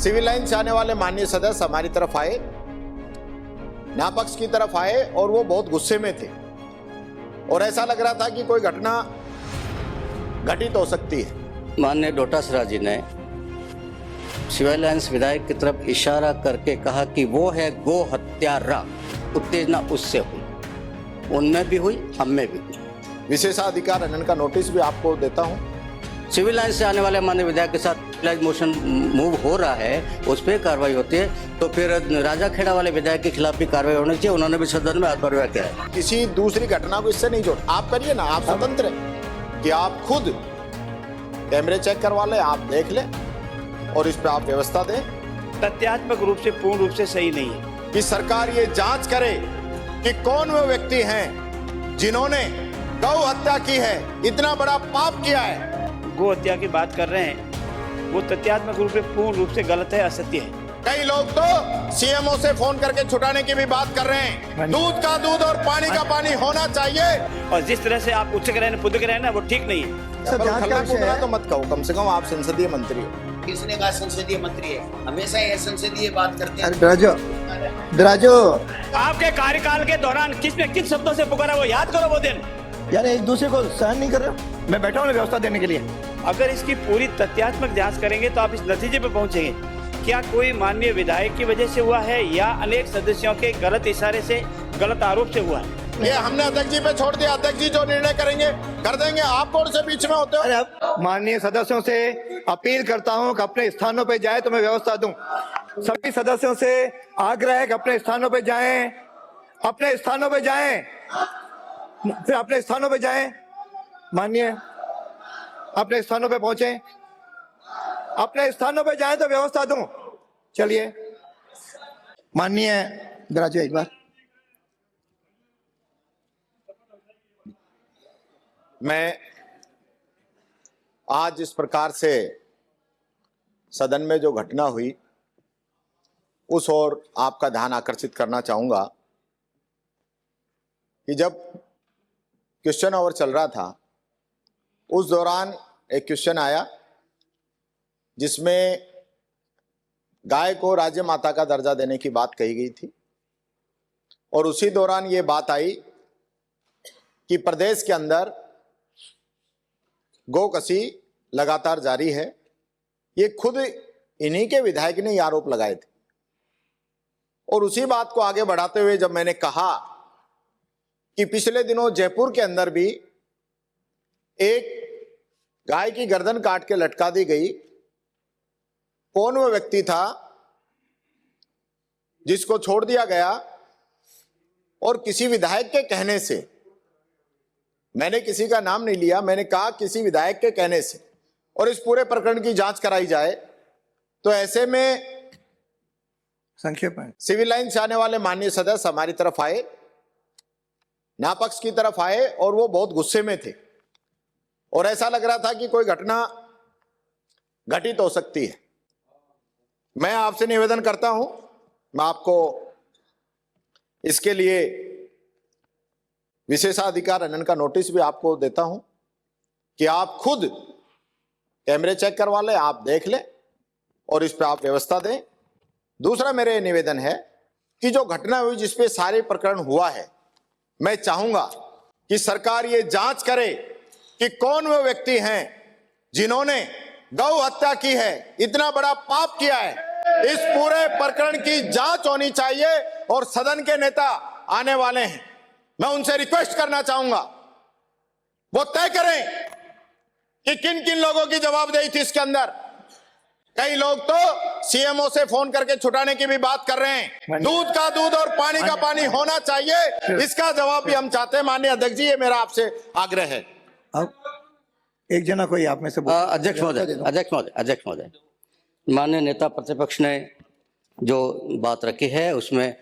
Civil line से आने वाले माननीय सदस्य हमारी तरफ आए, नापक्ष की तरफ आए और वो बहुत गुस्से में थे और ऐसा लग रहा था कि कोई घटना घटित हो सकती है। माननीय डोटासरा जी ने सिविल लाइन्स विधायक की तरफ इशारा करके कहा कि वो है गो हत्यारा, उत्तेजना उससे हुई, उनमें भी हुई, हम में भी हुई। विशेषाधिकार हनन का नोटिस भी आपको देता हूं। सिविल लाइन से आने वाले माननीय विधायक के साथ मोशन मूव हो रहा है, उस पर कार्रवाई होती है, तो फिर राजा खेड़ा वाले विधायक के खिलाफ भी कार्रवाई होनी चाहिए। उन्होंने भी सदन में कार्रवाई किया है। किसी दूसरी घटना को इससे नहीं जोड़, आप करिए ना, आप स्वतंत्र हैं कि आप खुद कैमरे चेक करवा लें, आप देख लें और इस पर आप व्यवस्था दें। तथ्यात्मक रूप से पूर्ण रूप से सही नहीं है कि सरकार ये जांच करे कि कौन वो व्यक्ति हैं जिन्होंने गौ हत्या की है, इतना बड़ा पाप किया है। गो हत्या की बात कर रहे हैं, वो तथ्यात्मक रूप से पूर्ण रूप से गलत है, असत्य है। कई लोग तो सीएमओ से फोन करके छुटाने की भी बात कर रहे हैं। दूध का दूध और पानी का पानी होना चाहिए। और जिस तरह से आप उच्चक रहे हैं, पुदक रहे हैं ना, वो ठीक नहीं है। सर तो मत कहो, कम से कम आप संसदीय मंत्री हो। किसने कहा संसदीय मंत्री है? हमेशा ये संसदीय बात करते हैं। दराजो आपके कार्यकाल के दौरान किसने किन शब्दों से पुकारा, वो याद करो वो दिन। यार एक दूसरे को सहन नहीं कर रहे हो। मैं बैठा हूँ व्यवस्था देने के लिए। अगर इसकी पूरी तथ्यात्मक जांच करेंगे तो आप इस नतीजे पे पहुंचेंगे। क्या कोई माननीय विधायक की वजह से हुआ है या अनेक सदस्यों के गलत इशारे से, गलत आरोप से हुआ है? ये हमने अध्यक्ष जी पे छोड़ दिया, अध्यक्ष जी जो निर्णय करेंगे कर देंगे। आप कौन से बीच में होते हो? माननीय सदस्यों से अपील करता हूं कि अपने स्थानों पे जाए तो मैं व्यवस्था दूं। सभी सदस्यों से आग्रह है कि अपने स्थानों पे जाएं, अपने स्थानों पे जाएं, फिर अपने स्थानों पे जाएं। माननीय अपने स्थानों पे पहुंचे, अपने स्थानों पे जाएं तो व्यवस्था दूं। चलिए माननीय दराजो एक बार। मैं आज इस प्रकार से सदन में जो घटना हुई उस ओर आपका ध्यान आकर्षित करना चाहूंगा कि जब क्वेश्चन आवर चल रहा था उस दौरान एक क्वेश्चन आया जिसमें गाय को राज्य माता का दर्जा देने की बात कही गई थी और उसी दौरान ये बात आई कि प्रदेश के अंदर गोकसी लगातार जारी है। ये खुद इन्हीं के विधायक ने ये आरोप लगाए थे और उसी बात को आगे बढ़ाते हुए जब मैंने कहा कि पिछले दिनों जयपुर के अंदर भी एक गाय की गर्दन काट के लटका दी गई, कौन वो व्यक्ति था जिसको छोड़ दिया गया और किसी विधायक के कहने से, मैंने किसी का नाम नहीं लिया, मैंने कहा किसी विधायक के कहने से, और इस पूरे प्रकरण की जांच कराई जाए। तो ऐसे में संक्षेप में सिविल लाइन से आने वाले माननीय सदस्य हमारी तरफ आए, नापक्ष की तरफ आए और वो बहुत गुस्से में थे और ऐसा लग रहा था कि कोई घटना घटित हो सकती है। मैं आपसे निवेदन करता हूं, मैं आपको इसके लिए विशेषाधिकार हनन का नोटिस भी आपको देता हूं कि आप खुद कैमरे चेक करवा लें, आप देख लें और इस पर आप व्यवस्था दें। दूसरा मेरे निवेदन है कि जो घटना हुई जिसपे सारे प्रकरण हुआ है, मैं चाहूंगा कि सरकार ये जांच करे कि कौन वो व्यक्ति हैं जिन्होंने गौ हत्या की है, इतना बड़ा पाप किया है। इस पूरे प्रकरण की जांच होनी चाहिए और सदन के नेता आने वाले हैं, मैं उनसे रिक्वेस्ट करना चाहूंगा वो तय करें कि किन किन लोगों की जवाबदेही थी इसके अंदर। कई लोग तो सीएमओ से फोन करके छुटाने की भी बात कर रहे हैं। दूध का दूध और पानी का पानी होना चाहिए, इसका जवाब भी हम चाहते हैं। माननीय अध्यक्ष जी, ये मेरा आपसे आग्रह है। अब एक जना कोई आप में से अध्यक्ष महोदय, माननीय नेता प्रतिपक्ष ने जो बात रखी है उसमें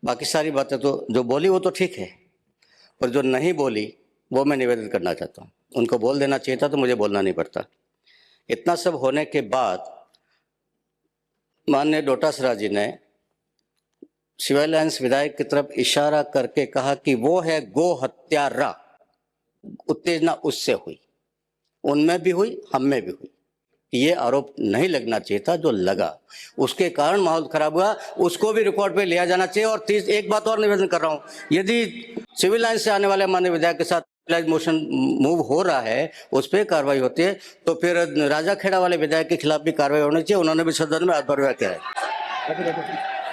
बाकी सारी बातें तो जो बोली वो तो ठीक है, पर जो नहीं बोली वो मैं निवेदन करना चाहता हूँ। उनको बोल देना चाहिए था तो मुझे बोलना नहीं पड़ता। इतना सब होने के बाद माननीय डोटासरा जी ने सिविल लाइन्स विधायक की तरफ इशारा करके कहा कि वो है गो हत्यारा, उत्तेजना उससे हुई, उनमें भी हुई, हम में भी हुई। ये आरोप नहीं लगना चाहिए था जो लगा, उसके कारण माहौल खराब हुआ, उसको भी रिकॉर्ड पे लिया जाना चाहिए। और एक बात और निवेदन कर रहा हूँ, यदि सिविल लाइन से आने वाले माननीय विधायक के साथ मोशन मूव हो रहा है, उस पर कार्रवाई होती है, तो फिर राजा खेड़ा वाले विधायक के खिलाफ भी कार्रवाई होनी चाहिए। उन्होंने भी सदन में अध्वर्य किया है।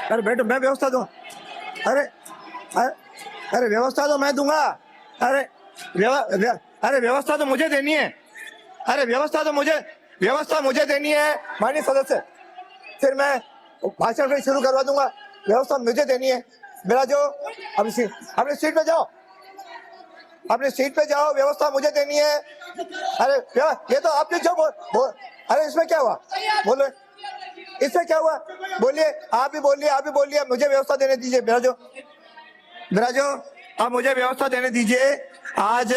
अरे बैठो, मैं व्यवस्था दूँ। अरे अरे व्यवस्था तो मैं दूंगा। अरे अरे व्यवस्था तो मुझे देनी है। अरे व्यवस्था मुझे देनी है माननीय सदस्य, फिर मैं भाषण फिर शुरू करवा दूंगा। व्यवस्था मुझे देनी है। मेरा जो अपनी सीट पे जाओ, अपनी सीट पे जाओ, व्यवस्था मुझे देनी है। अरे ये तो आपने जो अरे इसमें क्या हुआ, बोलो इसमें क्या हुआ, बोलिए, आप भी बोलिए, मुझे व्यवस्था देने दीजिए। मेरा जो आप मुझे व्यवस्था देने दीजिए आज।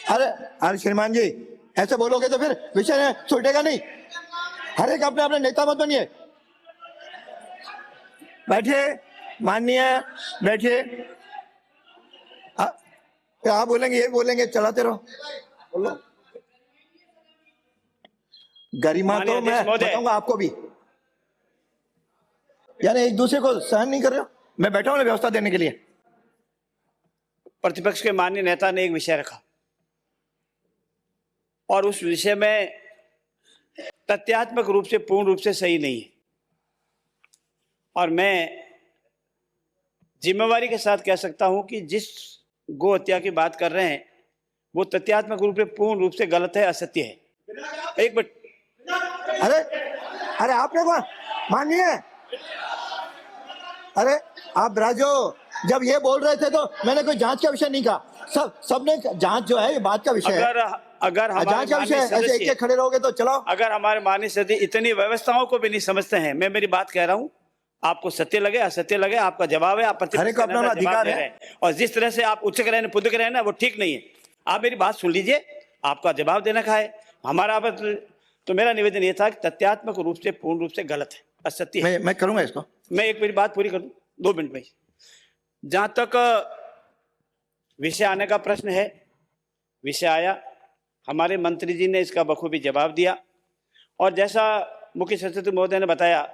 अरे श्रीमान जी, ऐसे बोलोगे तो फिर विषय छूटेगा नहीं। हर एक अपने अपने नेता मत बनिए। बैठिए माननीय, बैठिए। आप बोलेंगे, ये बोलेंगे, चलाते रहो, बोलो। गरिमा तो मैं बताऊंगा आपको भी, यानी एक दूसरे को सहन नहीं कर रहे हो। मैं बैठा हूं व्यवस्था देने के लिए। प्रतिपक्ष के माननीय नेता ने एक विषय रखा और उस विषय में तथ्यात्मक रूप से पूर्ण रूप से सही नहीं है, और मैं जिम्मेवारी के साथ कह सकता हूं कि जिस गो हत्या की बात कर रहे हैं वो तथ्यात्मक रूप से पूर्ण रूप से गलत है, असत्य है। एक मिनट। अरे आपने कहा मानिए। अरे आप राजो, जब ये बोल रहे थे तो मैंने कोई जांच का विषय नहीं कहा। सबने जांच जो है ये बात का विषय है। अगर जांच का विषय ऐसे एक खड़े रहोगे तो चलाओ। अगर हमारे माननीय सदस्य इतनी व्यवस्थाओं को भी नहीं समझते हैं, मैं मेरी बात कह रहा हूं, आपको सत्य लगे असत्य लगे आपका जवाब है, आप प्रतिपक्ष अपना अधिकार है। और जिस तरह से आप उच्चक रहे पुदक रहे ना, वो ठीक नहीं है। आप मेरी बात सुन लीजिए, आपका जवाब देना का है हमारा। तो मेरा निवेदन ये था कि तथ्यात्मक रूप से पूर्ण रूप से गलत है, असत्य है। मैं करूंगा इसको। मैं एक मेरी बात पूरी कर दूं 2 मिनट में। जहां तक विषय आने का प्रश्न है, विषय आया, हमारे मंत्री जी ने इसका बखूबी जवाब दिया। और जैसा मुख्य सचिव महोदय ने बताया,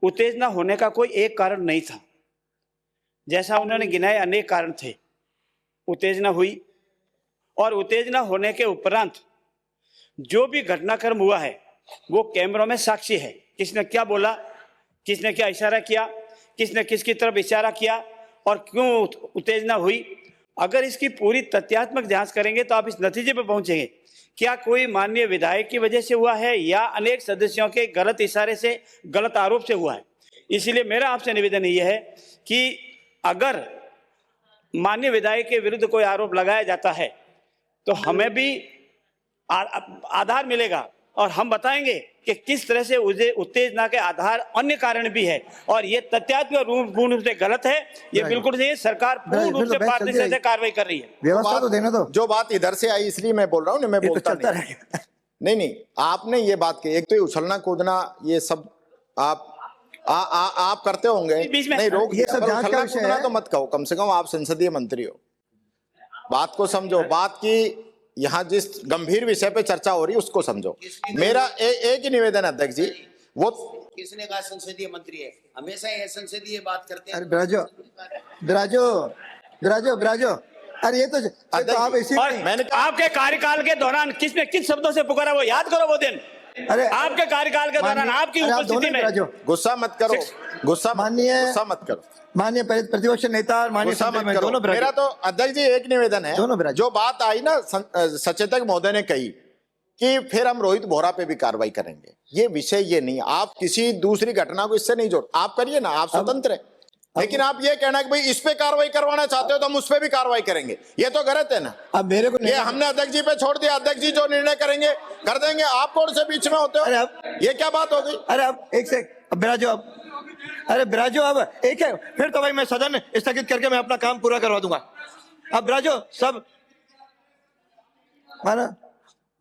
उत्तेजना होने का कोई एक कारण नहीं था। जैसा उन्होंने गिनाए अनेक कारण थे, उत्तेजना हुई। और उत्तेजना होने के उपरांत जो भी घटनाक्रम हुआ है वो कैमरों में साक्षी है। किसने क्या बोला, किसने क्या इशारा किया, किसने किसकी तरफ इशारा किया और क्यों उत्तेजना हुई। अगर इसकी पूरी तथ्यात्मक जांच करेंगे तो आप इस नतीजे पर पहुंचेंगे, क्या कोई माननीय विधायक की वजह से हुआ है या अनेक सदस्यों के गलत इशारे से, गलत आरोप से हुआ है। इसलिए मेरा आपसे निवेदन यह है कि अगर माननीय विधायक के विरुद्ध कोई आरोप लगाया जाता है तो हमें भी आधार मिलेगा और हम बताएंगे कि किस तरह से उत्तेजना के आधार अन्य कारण भी है, और ये तथ्यात्मक पूर्ण रूप से गलत है। ये बिल्कुल नहीं, सरकार पूर्ण रूप से पारदर्शिता से कार्रवाई कर रही है। व्यवस्था तो देना दो। जो बात इधर से आई इसलिए मैं बोल रहा हूँ, मैं बोलता नहीं। आपने ये बात की, एक तो ये उछलना कूदना ये सब आप करते होंगे, नहीं रोक, ये सब जांच का विषय है। तो मत कहो, कम से कम आप संसदीय मंत्री हो, बात को समझो। बात की यहाँ जिस गंभीर विषय पे चर्चा हो रही है उसको समझो। मेरा एक ही निवेदन है अध्यक्ष जी, वो किसने कहा संसदीय मंत्री है? हमेशा ये संसदीय बात करते हैं। अरे ब्राजो, अरे ये तो आप इसी मैंने आपके कार्यकाल के दौरान किसने किस शब्दों से पुकारा वो याद करो वो दिन। अरे आपके कार्यकाल के दौरान आपकी उपस्थिति में। गुस्सा मत करो, गुस्सा मत करो। माननीय प्रतिपक्ष नेता, माननीय दोनों। मेरा तो अध्यक्ष जी एक निवेदन है, जो बात आई ना सचेतक महोदय ने कही कि फिर हम रोहित बोहरा पे भी कार्रवाई करेंगे, ये विषय ये नहीं। आप किसी दूसरी घटना को इससे नहीं जोड़, आप करिए ना, आप स्वतंत्र है। लेकिन आप ये कहना कि भाई इस पे कार्रवाई करवाना चाहते हो तो हम उस पे भी कार्रवाई करेंगे, ये तो गलत है ना। अब मेरे को ये हमने अध्यक्ष जी पे छोड़ दिया, अध्यक्ष जी जो निर्णय करेंगे कर देंगे, आप कौन से बीच में होते हो? ये क्या बात हो गई? अरे अब एक से बिराजो, अब एक है, फिर तो भाई मैं सदन स्थगित करके मैं अपना काम पूरा करवा दूंगा। अब बिराजो सब माना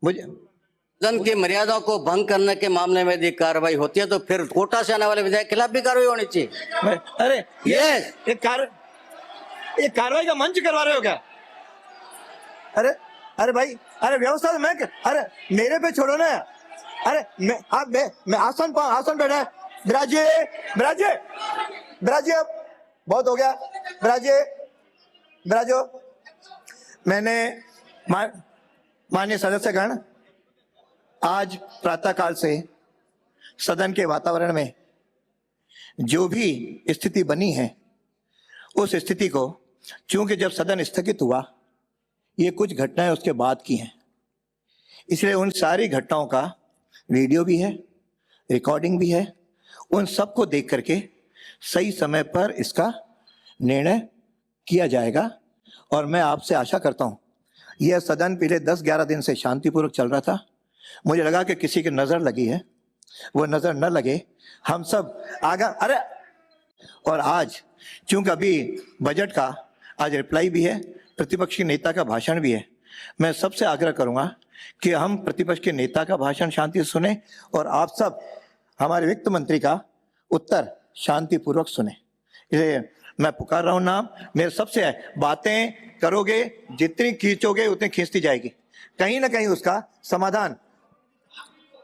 मुझे सदन की मर्यादा को भंग करने के मामले में यदि कार्रवाई होती है तो फिर कोटा से आने वाले विधायक के खिलाफ भी कार्रवाई होनी चाहिए। अरे ये कार्रवाई का मंच करवा रहे हो क्या? अरे भाई, अरे व्यवस्था तो मैं, अरे मेरे पे छोड़ो ना, अरे मैं आसन बैठा। विराजिए विराजिए विराजिए, अब बहुत हो गया। विराजिए विराजो। मैंने माननीय सदस्यगण, आज प्रातःकाल से सदन के वातावरण में जो भी स्थिति बनी है, उस स्थिति को, चूंकि जब सदन स्थगित हुआ, ये कुछ घटनाएं उसके बाद की हैं, इसलिए उन सारी घटनाओं का वीडियो भी है, रिकॉर्डिंग भी है। उन सब को देख करके सही समय पर इसका निर्णय किया जाएगा। और मैं आपसे आशा करता हूं, यह सदन पिछले 10-11 दिन से शांतिपूर्वक चल रहा था। मुझे लगा कि किसी की नजर लगी है, वो नजर न लगे, हम सब आगे। अरे, और आज चूंकि अभी बजट का आज रिप्लाई भी है, प्रतिपक्ष के नेता का भाषण भी है, मैं सबसे आग्रह करूंगा कि हम प्रतिपक्ष के नेता का भाषण शांति से सुने और आप सब हमारे वित्त मंत्री का उत्तर शांतिपूर्वक सुने। इसलिए मैं पुकार रहा हूं नाम, मेरे सबसे है, बातें करोगे जितनी खींचोगे उतनी खींचती जाएगी, कहीं ना कहीं उसका समाधान।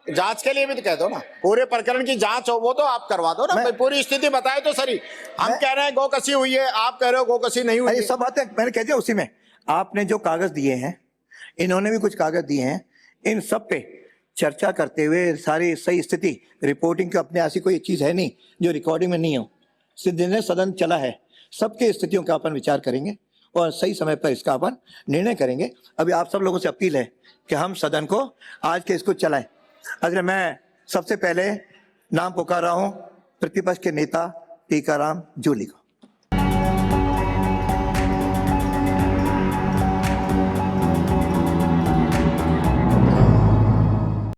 जांच के लिए भी तो कह दो ना, पूरे प्रकरण की जांच हो वो तो आप करवा दो ना, पूरी स्थिति बताए तो सही। हम कह रहे हैं गोकसी हुई है, आप कह रहे हो गोकसी नहीं हुई है। सब बातें मैंने कह दिया। उसी में आपने जो कागज दिए हैं, इन्होंने भी कुछ कागज दिए हैं, इन सब पे चर्चा करते हुए सारी सही स्थिति, रिपोर्टिंग की अपने ऐसी कोई चीज है नहीं जो रिकॉर्डिंग में नहीं हो। दिन सदन चला है, सबके स्थितियों का अपन विचार करेंगे और सही समय पर इसका अपन निर्णय करेंगे। अभी आप सब लोगों से अपील है कि हम सदन को आज के इसको चलाएं। अगर मैं सबसे पहले नाम पुकार रहा हूं प्रतिपक्ष के नेता टीकाराम जूली को।